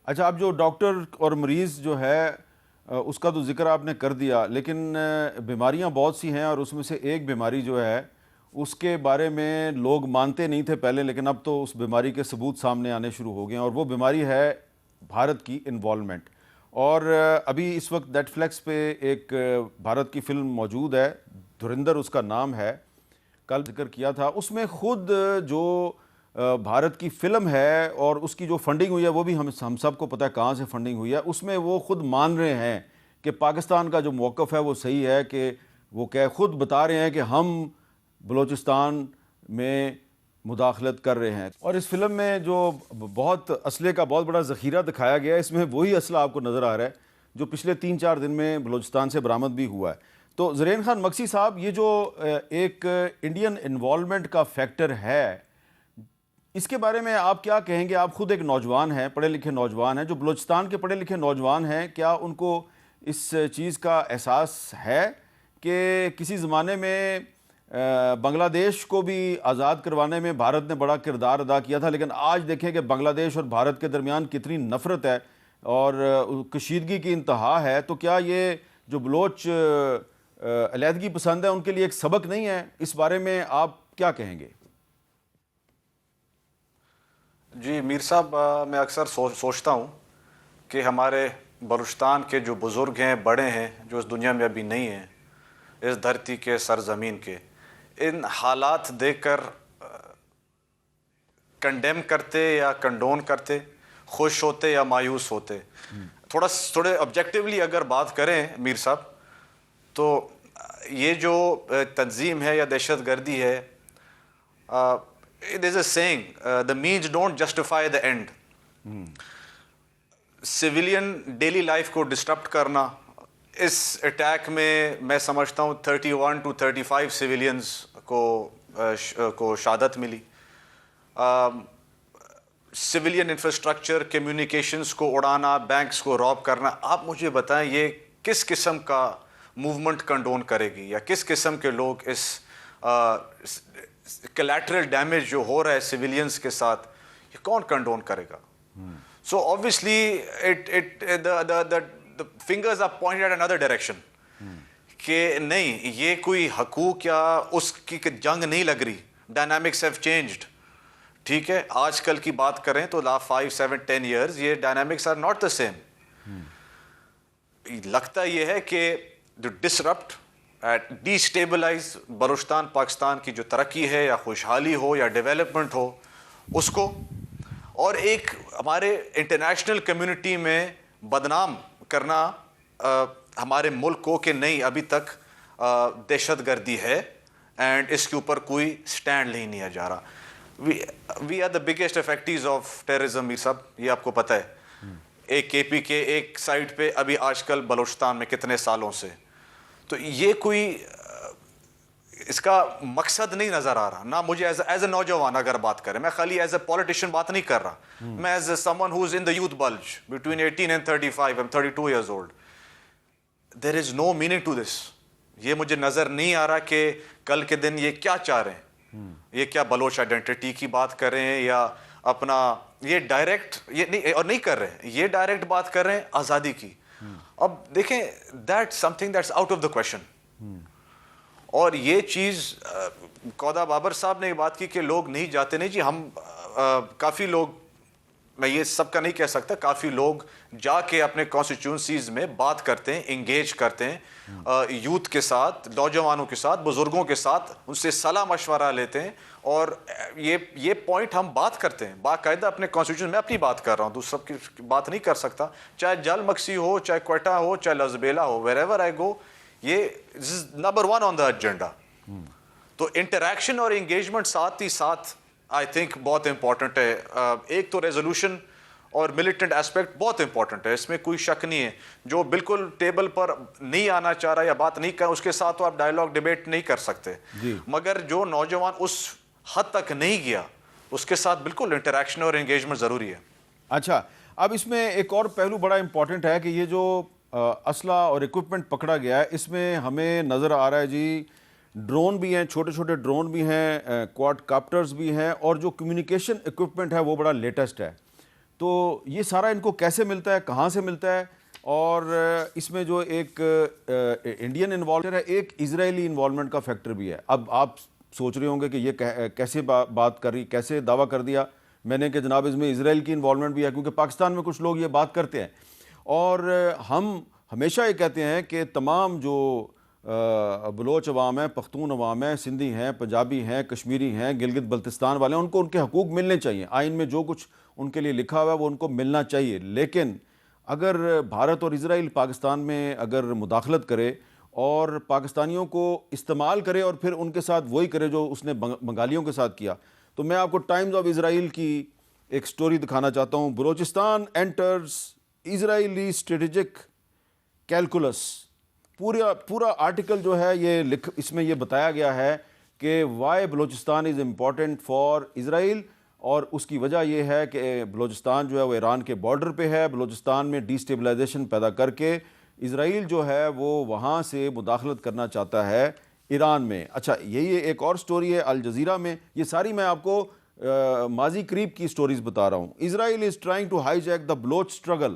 اچھا، اب جو ڈاکٹر اور مریض جو ہے اس کا تو ذکر آپ نے کر دیا، لیکن بیماریاں بہت سی ہیں، اور اس میں سے ایک بیماری جو ہے اس کے بارے میں لوگ مانتے نہیں تھے پہلے، لیکن اب تو اس بیماری کے ثبوت سامنے آنے شروع ہو گئے ہیں، اور وہ بیماری ہے بھارت کی انوالومنٹ۔ اور ابھی اس وقت نیٹ فلیکس پہ ایک بھارت کی فلم موجود ہے، دھرندر اس کا نام ہے، کل ذکر کیا تھا، اس میں خود جو بھارت کی فلم ہے اور اس کی جو فنڈنگ ہوئی ہے وہ بھی ہم سب کو پتہ ہے کہاں سے فنڈنگ ہوئی ہے، اس میں وہ خود مان رہے ہیں کہ پاکستان کا جو موقف ہے وہ صحیح ہے، کہ وہ خود بتا رہے ہیں کہ ہم بلوچستان میں مداخلت کر رہے ہیں۔ اور اس فلم میں جو بہت اسلحے کا بہت بڑا ذخیرہ دکھایا گیا ہے، اس میں وہی اسلحہ آپ کو نظر آ رہا ہے جو پچھلے 3-4 دن میں بلوچستان سے برآمد بھی ہوا ہے۔ تو زرین خان مکسی صاحب، یہ جو ایک انڈین انوالومنٹ کا فیکٹر ہے، اس کے بارے میں آپ کیا کہیں گے؟ آپ خود ایک نوجوان ہیں، پڑھے لکھے نوجوان ہیں، جو بلوچستان کے پڑھے لکھے نوجوان ہیں، کیا ان کو اس چیز کا احساس ہے کہ کسی زمانے میں بنگلہ دیش کو بھی آزاد کروانے میں بھارت نے بڑا کردار ادا کیا تھا، لیکن آج دیکھیں کہ بنگلہ دیش اور بھارت کے درمیان کتنی نفرت ہے اور کشیدگی کی انتہا ہے؟ تو کیا یہ جو بلوچ علیحدگی پسند ہے ان کے لیے ایک سبق نہیں ہے؟ اس بارے میں آپ کیا کہیں گے؟ جی میر صاحب، میں اکثر سوچتا ہوں کہ ہمارے بلوچستان کے جو بزرگ ہیں، بڑے ہیں، جو اس دنیا میں ابھی نہیں ہیں، اس دھرتی کے سرزمین کے، ان حالات دیکھ کر کنڈیم کرتے یا کنڈون کرتے، خوش ہوتے یا مایوس ہوتے؟ تھوڑے آبجیکٹیولی اگر بات کریں میر صاحب، تو یہ جو تنظیم ہے یا دہشت گردی ہے، there's a saying, the means don't justify the end. Civilian daily life کو ڈسٹرپٹ کرنا، اس اٹیک میں سمجھتا ہوں 31 to 35 سویلینز کو شہادت ملی۔ سویلین انفراسٹرکچر، کمیونیکیشنز کو اڑانا، بینکس کو راب کرنا، آپ مجھے بتائیں یہ کس قسم کا موومنٹ کنڈون کرے گی، یا کس قسم کے لوگ اس collateral ڈیمیج جو ہو رہا ہے سویلینز کے ساتھ، یہ کون کنڈون کرے گا؟ سو obviously the fingers are pointed at another direction، کہ نہیں، یہ کوئی حقوق یا اس کی جنگ نہیں لگ رہی، ڈائنامکس ہیو چینجڈ۔ ٹھیک ہے، آج کل کی بات کریں تو last 5, 7, 10 years یہ dynamics are not the same۔ لگتا یہ ہے کہ جو ڈسرپٹ ڈیسٹیبلائز بلوچستان پاکستان کی جو ترقی ہے یا خوشحالی ہو یا ڈیولپمنٹ ہو اس کو، اور ایک ہمارے انٹرنیشنل کمیونٹی میں بدنام کرنا ہمارے ملک کو کہ نہیں ابھی تک دہشت گردی ہے اینڈ اس کے اوپر کوئی سٹینڈ نہیں لیا جا رہا۔ We are the biggest affectees of terrorism, یہ سب یہ آپ کو پتہ ہے۔ ایک کے پی کے ایک سائڈ پہ، ابھی آج کل بلوچستان میں کتنے سالوں سے، تو یہ کوئی اس کا مقصد نہیں نظر آ رہا۔ نہ مجھے ایز اے نوجوان اگر بات کریں، میں خالی ایز اے پولیٹیشین بات نہیں کر رہا، میں as a someone who is in the youth bulge between 18 and 35, I'm 32 years old. There is no meaning to this. یہ مجھے نظر نہیں آ رہا کہ کل کے دن یہ کیا چاہ رہے ہیں، یہ کیا بلوچ آئیڈینٹی کی بات کر رہے ہیں، یا اپنا یہ ڈائریکٹ یہ نہیں، اور نہیں کر رہے ہیں، یہ ڈائریکٹ بات کر رہے ہیں آزادی کی۔ اب دیکھیں that's something that's out of the question۔ اور یہ چیز قودا بابر صاحب نے یہ بات کی کہ لوگ نہیں جاتے، نہیں جی، ہم کافی لوگ، میں یہ سب کا نہیں کہہ سکتا، کافی لوگ جا کے اپنے کانسٹیٹیوئنسیز میں بات کرتے ہیں، انگیج کرتے ہیں یوتھ کے ساتھ، نوجوانوں کے ساتھ، بزرگوں کے ساتھ، ان سے صلاح مشورہ لیتے ہیں، اور یہ پوائنٹ ہم بات کرتے ہیں باقاعدہ اپنے کانسٹیٹیوشن میں۔ اپنی بات کر رہا ہوں، دوسرے کی بات نہیں کر سکتا، چاہے جل مکسی ہو، چاہے کوئٹہ ہو، چاہے لزبیلا ہو، wherever I go، یہ نمبر 1 آن دا ایجنڈا۔ تو انٹریکشن اور انگیجمنٹ ساتھ ہی ساتھ آئی تھنک بہت امپورٹنٹ ہے۔ ایک تو ریزولوشن اور ملیٹنٹ ایسپیکٹ بہت امپورٹنٹ ہے، اس میں کوئی شک نہیں ہے۔ جو بالکل ٹیبل پر نہیں آنا چاہ رہا یا بات نہیں کر، اس کے ساتھ تو آپ ڈائیلاگ ڈیبیٹ نہیں کر سکتے، مگر جو نوجوان اس حد تک نہیں گیا اس کے ساتھ بالکل انٹریکشن اور انگیجمنٹ ضروری ہے۔ اچھا، اب اس میں ایک اور پہلو بڑا امپورٹنٹ ہے کہ یہ جو اسلحہ اور اکوپمنٹ پکڑا گیا ہے، اس میں ہمیں نظر آ رہا ہے جی ڈرون بھی ہیں، چھوٹے چھوٹے ڈرون بھی ہیں، کوڈ کاپٹرز بھی ہیں، اور جو کمیونیکیشن اکوپمنٹ ہے وہ بڑا لیٹسٹ ہے۔ تو یہ سارا ان کو کیسے ملتا ہے, کہاں سے ملتا ہے؟ اور اس میں جو ایک انڈین انوالومنٹ ہے, ایک اسرائیلی انوالومنٹ کا فیکٹر بھی ہے. اب آپ سوچ رہے ہوں گے کہ یہ کیسے بات کر رہی, کیسے دعویٰ کر دیا میں نے کہ جناب اس میں اسرائیل کی انوالومنٹ بھی ہے, کیونکہ پاکستان میں کچھ لوگ یہ بات کرتے ہیں. اور ہم ہمیشہ یہ کہتے ہیں کہ تمام جو بلوچ عوام ہیں, پختون عوام ہیں, سندھی ہیں, پنجابی ہیں, کشمیری ہیں, گلگت بلتستان والے ہیں, ان کو ان کے حقوق ملنے چاہیے. آئین میں جو کچھ ان کے لیے لکھا ہوا ہے وہ ان کو ملنا چاہیے. لیکن اگر بھارت اور اسرائیل پاکستان میں اگر مداخلت کرے اور پاکستانیوں کو استعمال کرے اور پھر ان کے ساتھ وہی کرے جو اس نے بنگالیوں کے ساتھ کیا, تو میں آپ کو ٹائمز آف اسرائیل کی ایک سٹوری دکھانا چاہتا ہوں. بلوچستان انٹرز اسرائیلی اسٹریٹجک کیلکولس. پورا آرٹیکل جو ہے یہ اس میں یہ بتایا گیا ہے کہ why Balochistan is important for Israel, اور اس کی وجہ یہ ہے کہ بلوچستان جو ہے وہ ایران کے بارڈر پہ ہے. بلوچستان میں ڈی اسٹیبلائزیشن پیدا کر کے اسرائیل جو ہے وہ وہاں سے مداخلت کرنا چاہتا ہے ایران میں. اچھا, یہی ایک اور سٹوری ہے الجزیرہ میں. یہ ساری میں آپ کو ماضی قریب کی سٹوریز بتا رہا ہوں. Israel is trying to hijack the Baloch struggle.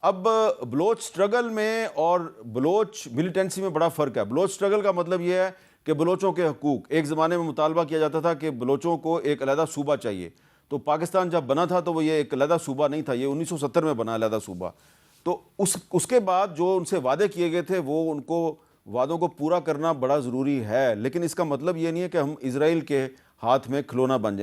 اب بلوچ اسٹرگل میں اور بلوچ ملیٹنسی میں بڑا فرق ہے. بلوچ اسٹرگل کا مطلب یہ ہے کہ بلوچوں کے حقوق, ایک زمانے میں مطالبہ کیا جاتا تھا کہ بلوچوں کو ایک علیحدہ صوبہ چاہیے. تو پاکستان جب بنا تھا تو وہ یہ ایک علیحدہ صوبہ نہیں تھا, یہ 1970 میں بنا علیحدہ صوبہ. تو اس کے بعد جو ان سے وعدے کیے گئے تھے وہ ان کو وعدوں کو پورا کرنا بڑا ضروری ہے. لیکن اس کا مطلب یہ نہیں ہے کہ ہم اسرائیل کے ہاتھ میں کھلونا بن جائیں.